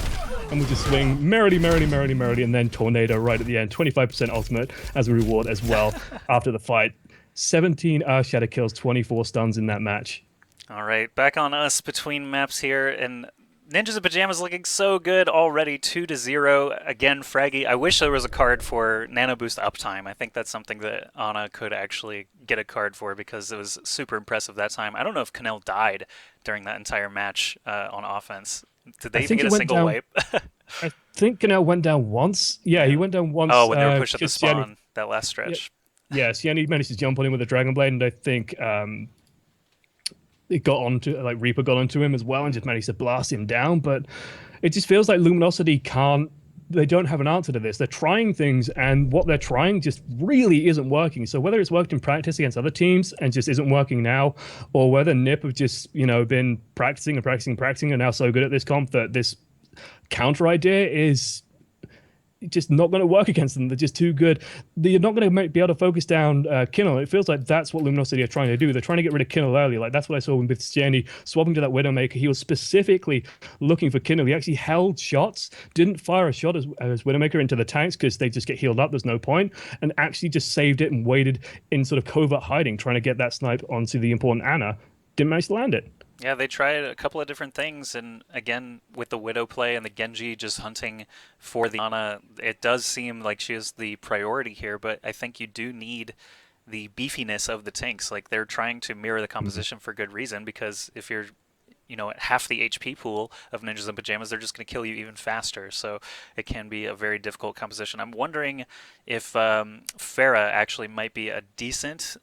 And we'll just swing merrily, and then Tornado right at the end. 25% ultimate as a reward as well after the fight. 17 Earthshatter kills, 24 stuns in that match. All right, back on us between maps here, and Ninjas in Pyjamas looking so good already, 2-0. Again, Fraggy. I wish there was a card for Nano Boost uptime. I think that's something that Ana could actually get a card for because it was super impressive that time. I don't know if Canel died during that entire match on offense. Did they even get a single wipe? I think Canel went down once. Yeah, he went down once. Oh, when they were pushed at the spawn, that last stretch. Yeah, Sieni managed to jump on him with a Dragon Blade, and I think it got onto, like, Reaper got onto him as well and just managed to blast him down. But it just feels like Luminosity they don't have an answer to this. They're trying things, and what they're trying just really isn't working. So whether it's worked in practice against other teams and just isn't working now, or whether Nip have just, been practicing and now so good at this comp that this counter idea is just not going to work against them. They're just too good. You're not going to be able to focus down Kindle. It feels like that's what Luminosity are trying to do. They're trying to get rid of Kindle early. Like, that's what I saw with Sieni swapping to that Widowmaker. He was specifically looking for Kindle. He actually held shots, didn't fire a shot as Widowmaker into the tanks because they just get healed up. There's no point. And actually just saved it and waited in sort of covert hiding, trying to get that snipe onto the important Ana. Didn't manage to land it. Yeah, they tried a couple of different things, and again, with the Widow play and the Genji just hunting for the Ana, it does seem like she is the priority here, but I think you do need the beefiness of the tanks. Like, they're trying to mirror the composition for good reason, because if you're at half the HP pool of Ninjas in Pyjamas, they're just going to kill you even faster, so it can be a very difficult composition. I'm wondering if Pharah actually might be a decent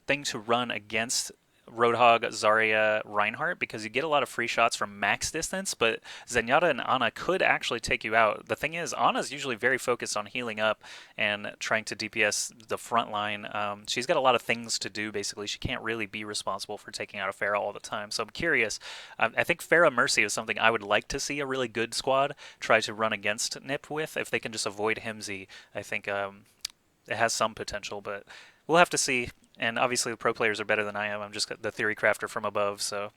thing to run against Roadhog, Zarya, Reinhardt, because you get a lot of free shots from max distance, but Zenyatta and Ana could actually take you out. The thing is, Ana's usually very focused on healing up and trying to DPS the front line. She's got a lot of things to do, basically. She can't really be responsible for taking out a Pharah all the time. So I'm curious. I think Pharah Mercy is something I would like to see a really good squad try to run against Nip with. If they can just avoid Himsy, I think it has some potential, but we'll have to see. And obviously the pro players are better than I am. I'm just the theory crafter from above, so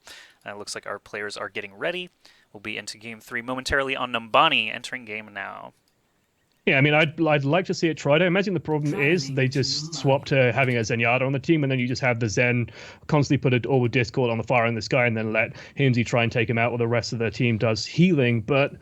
it looks like our players are getting ready. We'll be into Game 3 momentarily on Numbani, entering game now. Yeah, I mean, I'd like to see it tried. I imagine the problem is they just swap to having a Zenyatta on the team, and then you just have the Zen constantly put an orbital discord on the fire in the sky, and then let Himsy try and take him out while the rest of the team does healing. But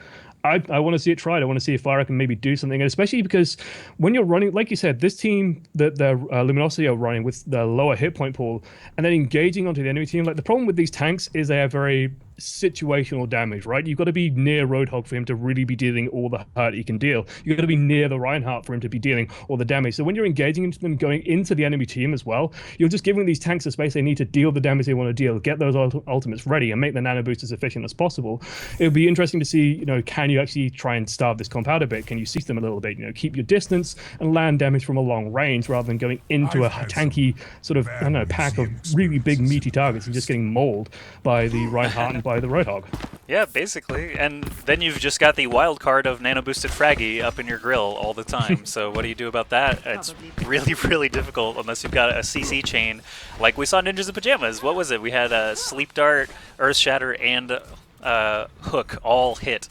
I want to see it tried. I want to see if Pharah can maybe do something, and especially because when you're running, like you said, this team, the Luminosity are running with the lower hit point pool, and then engaging onto the enemy team. Like the problem with these tanks is they are very situational damage, right? You've got to be near Roadhog for him to really be dealing all the hurt he can deal. You've got to be near the Reinhardt for him to be dealing all the damage. So when you're engaging into them, going into the enemy team as well, you're just giving these tanks the space they need to deal the damage they want to deal, get those ultimates ready, and make the nano boost as efficient as possible. It would be interesting to see, you know, can you actually try and starve this comp out a bit? Can you cease them a little bit? You know, keep your distance and land damage from a long range rather than going into a tanky sort of, I don't know, pack of really big meaty targets and just getting mauled by the Reinhardt and by the Roadhog. Yeah, basically. And then you've just got the wild card of nano boosted Fraggy up in your grill all the time. So what do you do about that? It's really, really difficult unless you've got a CC chain like we saw Ninjas in Pyjamas. What was it? We had a Sleep Dart, Earth Shatter, and Hook all hit.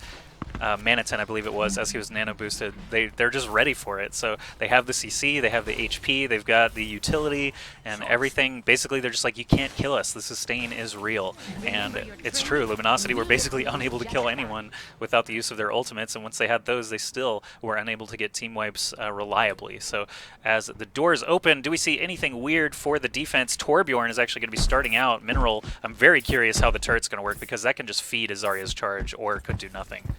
Manitin, I believe it was, as he was nano boosted. They're just ready for it. So they have the CC, they have the HP, they've got the utility and everything. Basically, they're just like, you can't kill us. The sustain is real. And it's true. Luminosity were basically unable to kill anyone without the use of their ultimates. And once they had those, they still were unable to get team wipes reliably. So as the doors open, do we see anything weird for the defense? Torbjorn is actually going to be starting out. Mineral, I'm very curious how the turret's going to work because that can just feed Azaria's charge or could do nothing.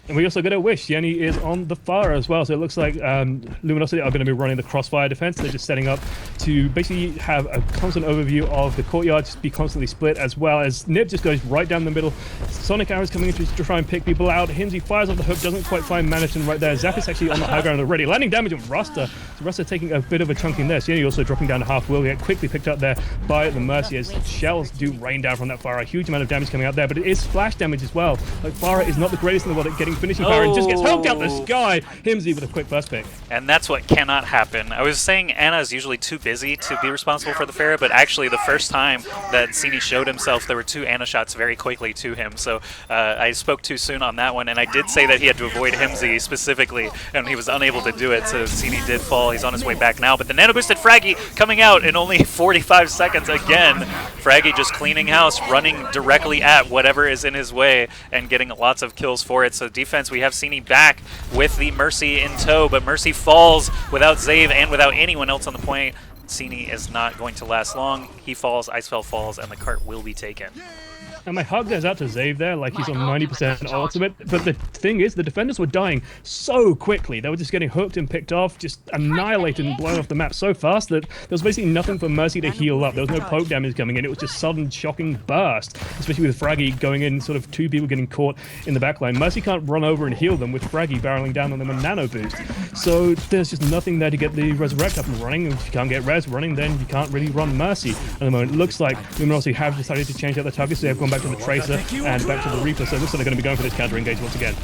And we also get a wish. Yenny is on the fire as well, so it looks like Luminosity are going to be running the crossfire defense. They're just setting up to basically have a constant overview of the courtyard, just be constantly split, as well as Nib just goes right down the middle. Sonic arrows coming in to try and pick people out. Himsy fires off the hook, doesn't quite find Manitin right there. Zap is actually on the high ground already, landing damage on Ruster. So Ruster taking a bit of a chunk in there. So Yenny also dropping down to half will get quickly picked up there by the Mercy as shells do rain down from that fire. A huge amount of damage coming out there, but it is splash damage as well. Like Pharah is not the greatest in the world at getting finishing power and just gets hoked out the sky. Himsy with a quick first pick. And that's what cannot happen. I was saying Ana is usually too busy to be responsible for the Pharah, but actually the first time that Cini showed himself, there were 2 Ana shots very quickly to him. So I spoke too soon on that one, and I did say that he had to avoid Himsy specifically, and he was unable to do it, so Cini did fall. He's on his way back now, but the nano boosted Fraggy coming out in only 45 seconds again. Fraggy just cleaning house, running directly at whatever is in his way, and getting lots of kills for it. So defense, we have Cini back with the Mercy in tow, but Mercy falls without Zave and without anyone else on the point. Cini is not going to last long. He falls, Icefell falls, and the cart will be taken. And my hug goes out to Zave there, like he's on 90% ultimate. But the thing is, the defenders were dying so quickly. They were just getting hooked and picked off, just annihilated and blown off the map so fast that there was basically nothing for Mercy to heal up. There was no poke damage coming in. It was just sudden, shocking burst, especially with Fraggy going in, sort of 2 people getting caught in the backline. Mercy can't run over and heal them with Fraggy barreling down on them and nano boost. So there's just nothing there to get the Resurrect up and running. If you can't get Res running, then you can't really run Mercy at the moment. It looks like Luminosity have decided to change out the targets. They've gone back to the Tracer and back to the Reaper, so it looks like they're going to be going for this counter engage once again.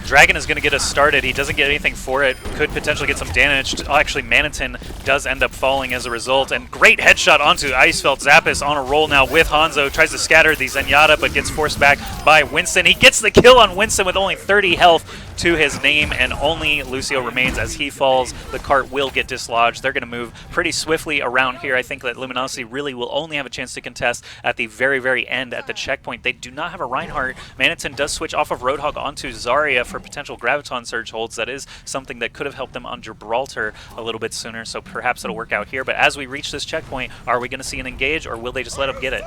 Dragon is going to get us started. He doesn't get anything for it. Could potentially get some damage. Oh, actually, Manitin does end up falling as a result. And great headshot onto Icefeld. Zappis on a roll now with Hanzo. Tries to scatter the Zenyatta, but gets forced back by Winston. He gets the kill on Winston with only 30 health to his name, and only Lucio remains as he falls. The cart will get dislodged. They're going to move pretty swiftly around here. I think that Luminosity really will only have a chance to contest at the very, very end at the checkpoint. They do not have a Reinhardt. Manitin does switch off of Roadhog onto Zarya for potential Graviton Surge holds. That is something that could have helped them on Gibraltar a little bit sooner, so perhaps it'll work out here. But as we reach this checkpoint, are we going to see an engage, or will they just let them get it?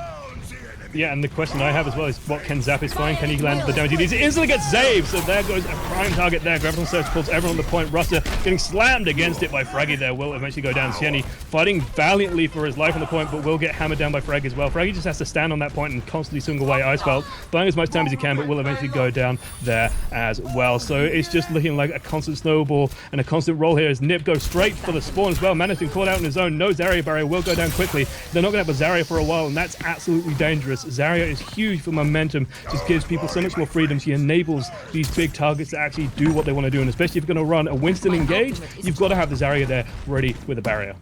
Yeah, and the question I have as well is what can Zappis find? Can he land the damage he needs? It instantly gets saved, so there goes a prime target there. Graviton Surge pulls everyone on the point. Ruster getting slammed against it by Fraggy there. Will eventually go down. Sieni fighting valiantly for his life on the point, but will get hammered down by Fraggy as well. Fraggy just has to stand on that point and constantly swing away Icefelt, buying as much time as he can, but will eventually go down there as well. So it's just looking like a constant snowball and a constant roll here as Nip goes straight for the spawn as well. Mana's been caught out in his own. No Zarya barrier, will go down quickly. They're not going to have a Zarya for a while, and that's absolutely dangerous. Zarya is huge for momentum, just gives people so much more freedom. She enables these big targets to actually do what they want to do, and especially if you're going to run a Winston engage, you've got to have the Zarya there ready with a barrier.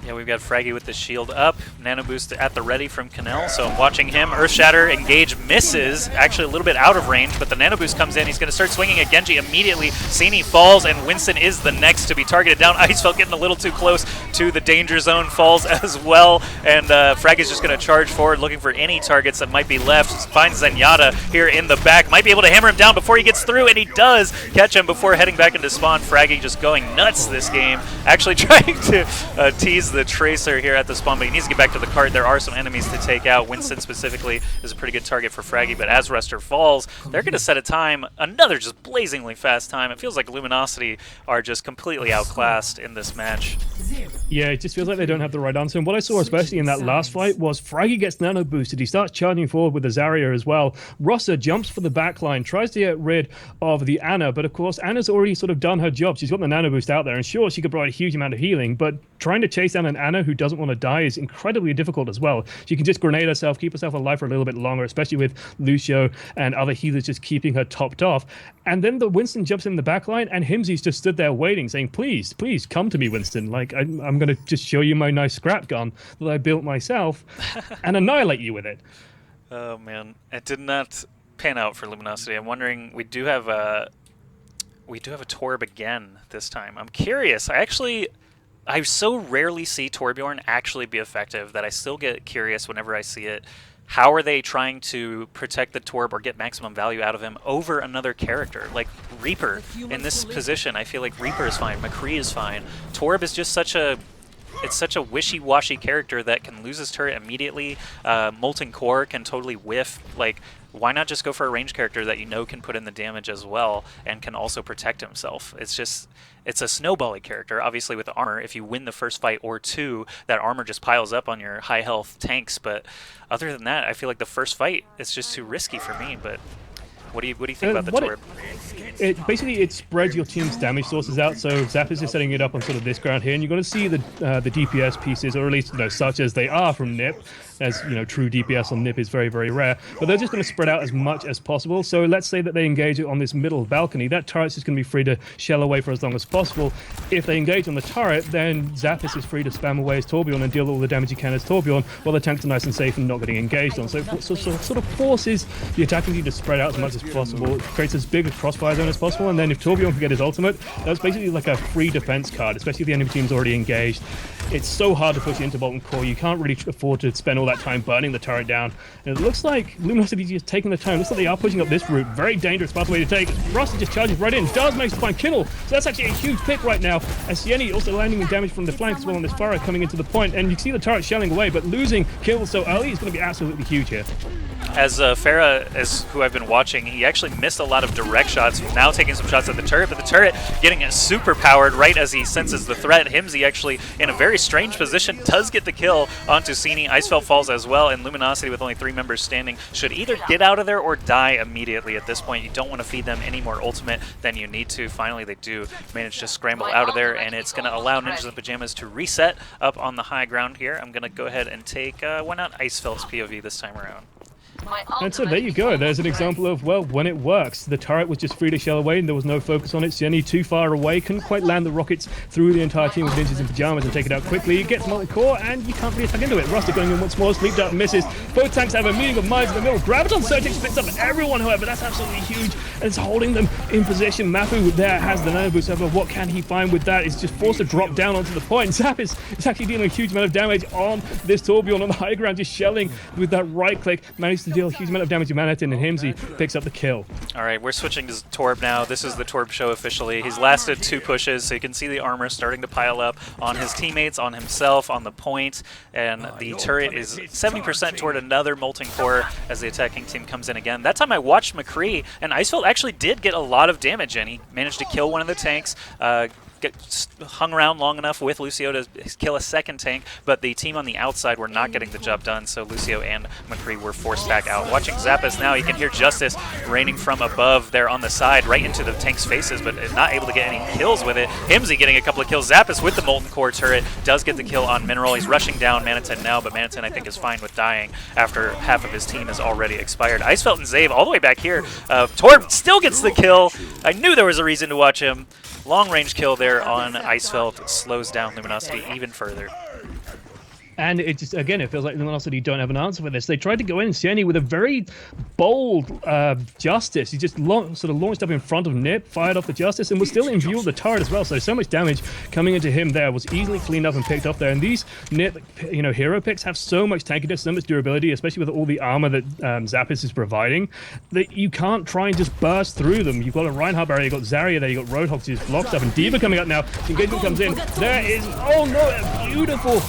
Yeah, we've got Fraggy with the shield up, Nano Boost at the ready from Canel, so I'm watching him. Earth Shatter engage misses, actually a little bit out of range, but the Nano Boost comes in. He's going to start swinging at Genji immediately. Sini falls, and Winston is the next to be targeted down. Icefelt getting a little too close to the danger zone, falls as well, and Fraggy's just going to charge forward, looking for any targets that might be left. Finds Zenyatta here in the back, might be able to hammer him down before he gets through, and he does catch him before heading back into spawn. Fraggy just going nuts this game, actually trying to tease the Tracer here at the spawn, but he needs to get back to the cart. There are some enemies to take out. Winston specifically is a pretty good target for Fraggy, but as Ruster falls, they're going to set a time, another just blazingly fast time. It feels like Luminosity are just completely outclassed in this match. Yeah, it just feels like they don't have the right answer. And what I saw, especially in that last fight, was Fraggy gets nano boosted. He starts charging forward with the Zarya as well. Ruster jumps for the backline, tries to get rid of the Ana, but of course, Ana's already sort of done her job. She's got the nano boost out there, and sure, she could provide a huge amount of healing, but trying to chase down an Ana who doesn't want to die is incredibly difficult as well. She can just grenade herself, keep herself alive for a little bit longer, especially with Lucio and other healers just keeping her topped off. And then the Winston jumps in the backline, and Himsy's just stood there waiting, saying, please, please come to me, Winston. Like, I'm going to just show you my nice scrap gun that I built myself and annihilate you with it. Oh, man. It did not pan out for Luminosity. I'm wondering, we do have a Torb again this time. I'm curious. I so rarely see Torbjorn actually be effective that I still get curious whenever I see it. How are they trying to protect the Torb or get maximum value out of him over another character? Like Reaper in this position, I feel like Reaper is fine, McCree is fine. Torb is just such a wishy-washy character that can lose his turret immediately. Molten Core can totally whiff. Like, why not just go for a range character that you know can put in the damage as well and can also protect himself? It's a snowbally character, obviously with armor. If you win the first fight or two, that armor just piles up on your high health tanks. But other than that, I feel like the first fight is just too risky for me. But what do you think about the Torb? It spreads your team's damage sources out. So Zappis is setting it up on sort of this ground here, and you're going to see the DPS pieces, or at least such as they are from Nip. As true DPS on Nip is very, very rare, but they're just going to spread out as much as possible. So let's say that they engage it on this middle balcony. That turret's just going to be free to shell away for as long as possible. If they engage on the turret, then Zappis is free to spam away as Torbjorn and deal all the damage he can as Torbjorn, while the tanks are nice and safe and not getting engaged on. So it sort of forces the attacking team to spread out as much as possible. It creates as big a crossfire zone as possible, and then if Torbjorn can get his ultimate, that's basically like a free defense card, especially if the enemy team's already engaged. It's so hard to push into Molten Core. You can't really afford to spend all that time burning the turret down. And it looks like Luminosity is just taking the time. Looks like they are pushing up this route. Very dangerous pathway to take. Ruster just charges right in. Does manage to find Kindle. So that's actually a huge pick right now. As Sieni also landing with damage from the flanks as well on this Pharah coming into the point. And you see the turret shelling away, but losing Kindle so early is going to be absolutely huge here. As Pharah, who I've been watching, he actually missed a lot of direct shots, now taking some shots at the turret, but the turret getting super powered right as he senses the threat. Himsy actually in a very strange position does get the kill onto Sini. Icefelt falls as well, and Luminosity with only 3 members standing should either get out of there or die immediately at this point. You don't want to feed them any more ultimate than you need to. Finally, they do manage to scramble out of there, and it's going to allow Ninjas in Pyjamas to reset up on the high ground here. I'm going to go ahead and take, why not Icefelt's POV this time around? And so there you go. There's an example of, well, when it works. The turret was just free to shell away and there was no focus on it. Sieni too far away, couldn't quite land the rockets through the entire team of Ninjas in Pyjamas and take it out quickly. It gets Molten Core and you can't really attack into it. Ruster going in once more, Sleep Dart misses. Both tanks have a meeting of minds in the middle. Graviton Surging splits up everyone, however, that's absolutely huge. And it's holding them in position. Mafu there has the nano boost, however, what can he find with that? He's just forced to drop down onto the point. Zappis is actually dealing a huge amount of damage on this Torbjorn on the high ground, just shelling with that right click. Manages continues to deal a huge amount of damage to Manhattan, and Himsy picks up the kill. All right, we're switching to Torb now. This is the Torb show officially. He's lasted 2 pushes, so you can see the armor starting to pile up on his teammates, on himself, on the point, and the turret is 70% toward another Molten Core as the attacking team comes in again. That time I watched McCree, and Icefeld actually did get a lot of damage in. He managed to kill one of the tanks, hung around long enough with Lucio to kill a second tank, but the team on the outside were not getting the job done, so Lucio and McCree were forced back out. Watching Zappos now, you can hear Justice raining from above there on the side, right into the tank's faces, but not able to get any kills with it. Himsy getting a couple of kills. Zappos with the Molten Core turret does get the kill on Mineral. He's rushing down Manhattan now, but Manhattan I think is fine with dying after half of his team has already expired. Icefeld and Zave all the way back here. Torb still gets the kill. I knew there was a reason to watch him. Long range kill there on Icefeld slows down Luminosity even further. And it just, again, it feels like Luminosity don't have an answer for this. They tried to go in Sieni with a very bold Justice. He just sort of launched up in front of Nip, fired off the Justice, and was still in view of the turret as well. So much damage coming into him there was easily cleaned up and picked up there. And these Nip, hero picks have so much tankiness, so much durability, especially with all the armor that Zappos is providing, that you can't try and just burst through them. You've got a Reinhardt barrier, you've got Zarya there, you've got Roadhog to just block stuff, and D.Va coming up now. Engagement comes in. There is, oh no, a beautiful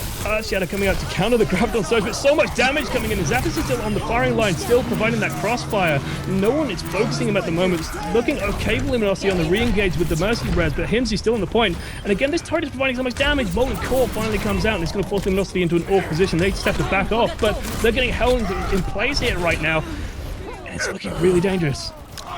Shadow coming out to counter the Graviton Surge, but so much damage coming in, and Zappos is still on the firing line, still providing that crossfire. No one is focusing him at the moment. It's looking okay for Luminosity on the re-engage with the Mercy res, but Himsy's still on the point. And again, this turret is providing so much damage. Molten Core finally comes out, and it's going to force Luminosity into an awkward position. They just have to back off, but they're getting held in place here right now, and it's looking really dangerous.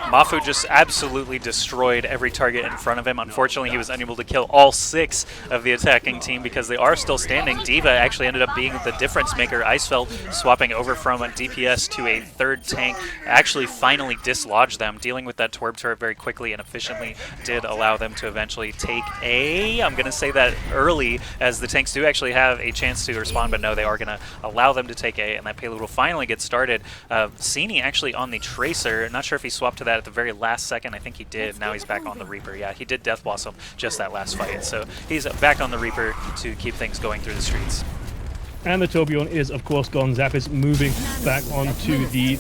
Mafu just absolutely destroyed every target in front of him. Unfortunately, he was unable to kill all 6 of the attacking team because they are still standing. D.Va actually ended up being the difference maker. Icefeld swapping over from a DPS to a third tank actually finally dislodged them. Dealing with that Torb turret very quickly and efficiently did allow them to eventually take A. I'm going to say that early, as the tanks do actually have a chance to respond, but no, they are going to allow them to take A, and that payload will finally get started. Sini actually on the Tracer. Not sure if he swapped to that at the very last second. I think he did. Now he's back on the Reaper. Yeah, he did Death Blossom just that last fight. So he's back on the Reaper to keep things going through the streets. And the Tourbillon is, of course, gone. Zappos moving back onto the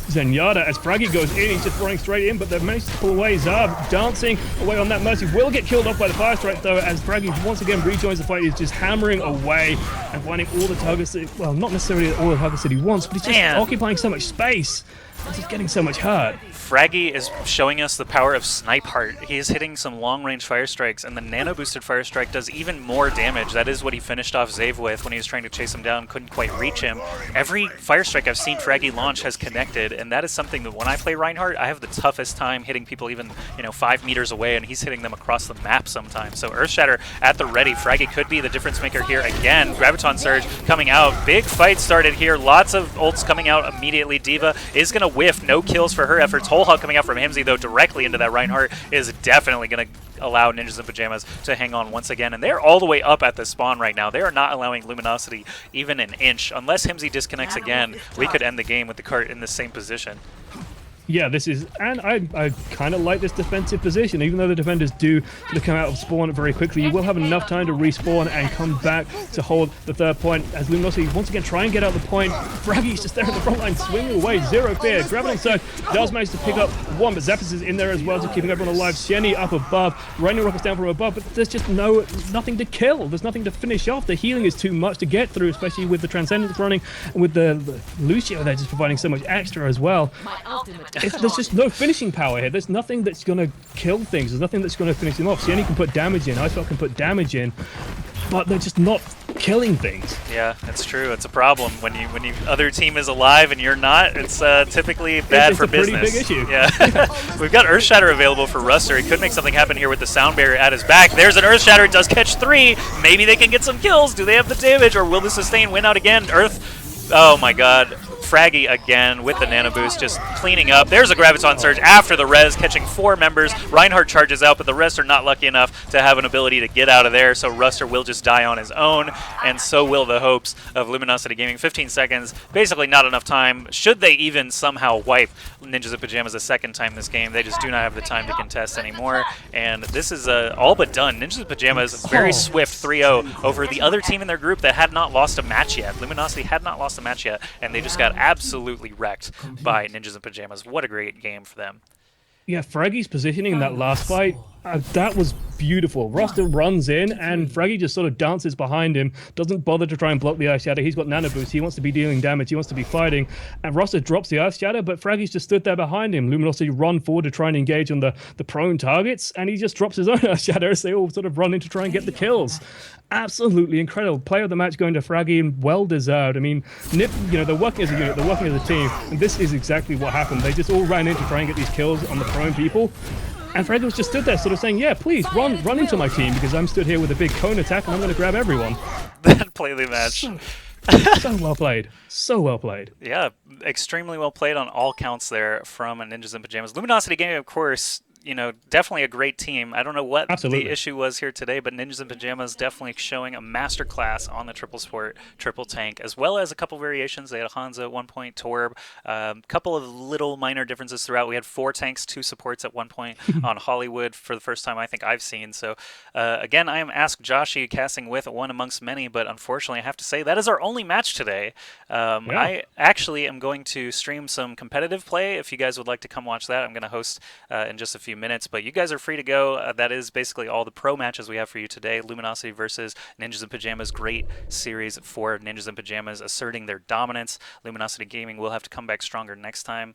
Zenyatta as Fraggy goes in. He's just running straight in, but they've managed to pull away. Zab dancing away on that Mercy. Will get killed off by the Fire Strike, though, as Fraggy once again rejoins the fight. He's just hammering away and finding all the targets that, well, not necessarily all the targets that he wants, but he's just occupying so much space. He's just getting so much hurt. Fraggy is showing us the power of Snipe Heart. He is hitting some long-range fire strikes, and the nano-boosted fire strike does even more damage. That is what he finished off Zave with when he was trying to chase him down, couldn't quite reach him. Every fire strike I've seen Fraggy launch has connected, and that is something that when I play Reinhardt, I have the toughest time hitting people even 5 meters away, and he's hitting them across the map sometimes. So Earthshatter at the ready. Fraggy could be the difference maker here again. Graviton Surge coming out. Big fight started here. Lots of ults coming out immediately. D.Va is going to whiff. No kills for her efforts. Whole Hug coming out from Himsy, though, directly into that Reinhardt is definitely going to allow Ninjas in Pyjamas to hang on once again. And they're all the way up at the spawn right now. They are not allowing Luminosity even an inch. Unless Himsy disconnects again, we could end the game with the cart in the same position. Yeah, this is, and I kind of like this defensive position. Even though the defenders do come out of spawn very quickly, you will have enough time to respawn and come back to hold the third point. As Luminosity once again try and get out the point. Fraggy's just there in the front line, swinging away, zero fear. Graviton Surge does manage to pick up one, but Zappos is in there as well, just keeping everyone alive. Sieni up above, raining rockets down from above, but there's just nothing to kill. There's nothing to finish off. The healing is too much to get through, especially with the Transcendence running, and with the Lucio there just providing so much extra as well. There's just no finishing power here. There's nothing that's going to kill things. There's nothing that's going to finish them off. Sieni can put damage in. Icefeld can put damage in, but they're just not killing things. Yeah, that's true. It's a problem when you other team is alive and you're not. It's typically bad for business. It's a pretty big issue. Yeah, we've got Earthshatter available for Ruster. He could make something happen here with the sound barrier at his back. There's an Earthshatter. It does catch 3. Maybe they can get some kills. Do they have the damage, or will the sustain win out again? Earth. Oh my God. Fraggy again with the nano boost, just cleaning up. There's a Graviton Surge after the res, catching 4 members. Reinhardt charges out, but the rest are not lucky enough to have an ability to get out of there, so Ruster will just die on his own, and so will the hopes of Luminosity Gaming. 15 seconds, basically not enough time. Should they even somehow wipe Ninjas in Pyjamas a second time this game, they just do not have the time to contest anymore, and this is all but done. Ninjas in Pyjamas, very swift 3-0 over the other team in their group that had not lost a match yet. Luminosity had not lost a match yet, and they just got absolutely wrecked by Ninjas in Pyjamas. What a great game for them. Yeah, Fraggy's positioning in that last fight, that was beautiful. Roster runs in, and Fraggy just sort of dances behind him, doesn't bother to try and block the Ice Shadow. He's got Nano Boost. He wants to be dealing damage. He wants to be fighting. And Roster drops the Ice Shadow, but Fraggy's just stood there behind him. Luminosity run forward to try and engage on the prone targets, and he just drops his own Ice Shadow as they all sort of run in to try and get the kills. Absolutely incredible. Player of the match going to Fraggy, and well deserved. I mean, Nip, they're working as a unit, they're working as a team, and this is exactly what happened. They just all ran in to try and get these kills on the prone people. And Fraggy was just stood there sort of saying, yeah, please, run into my team, because I'm stood here with a big cone attack and I'm going to grab everyone. That play the match. So well played. So well played. Yeah, extremely well played on all counts there from Ninjas in Pyjamas. Luminosity Gaming, of course, definitely a great team. I don't know what the issue was here today, but Ninjas in Pyjamas definitely showing a masterclass on the triple sport, triple tank, as well as a couple variations. They had a Hanzo at one point, Torb, a couple of little minor differences throughout. We had 4 tanks, 2 supports at one point on Hollywood for the first time I think I've seen. So again, I am Ask Joshi casting with one amongst many, but unfortunately I have to say that is our only match today. I actually am going to stream some competitive play. If you guys would like to come watch that, I'm going to host in just a few minutes, but you guys are free to go. That is basically all the pro matches we have for you today. Luminosity versus Ninjas in Pyjamas, great series for Ninjas in Pyjamas asserting their dominance. Luminosity Gaming will have to come back stronger next time.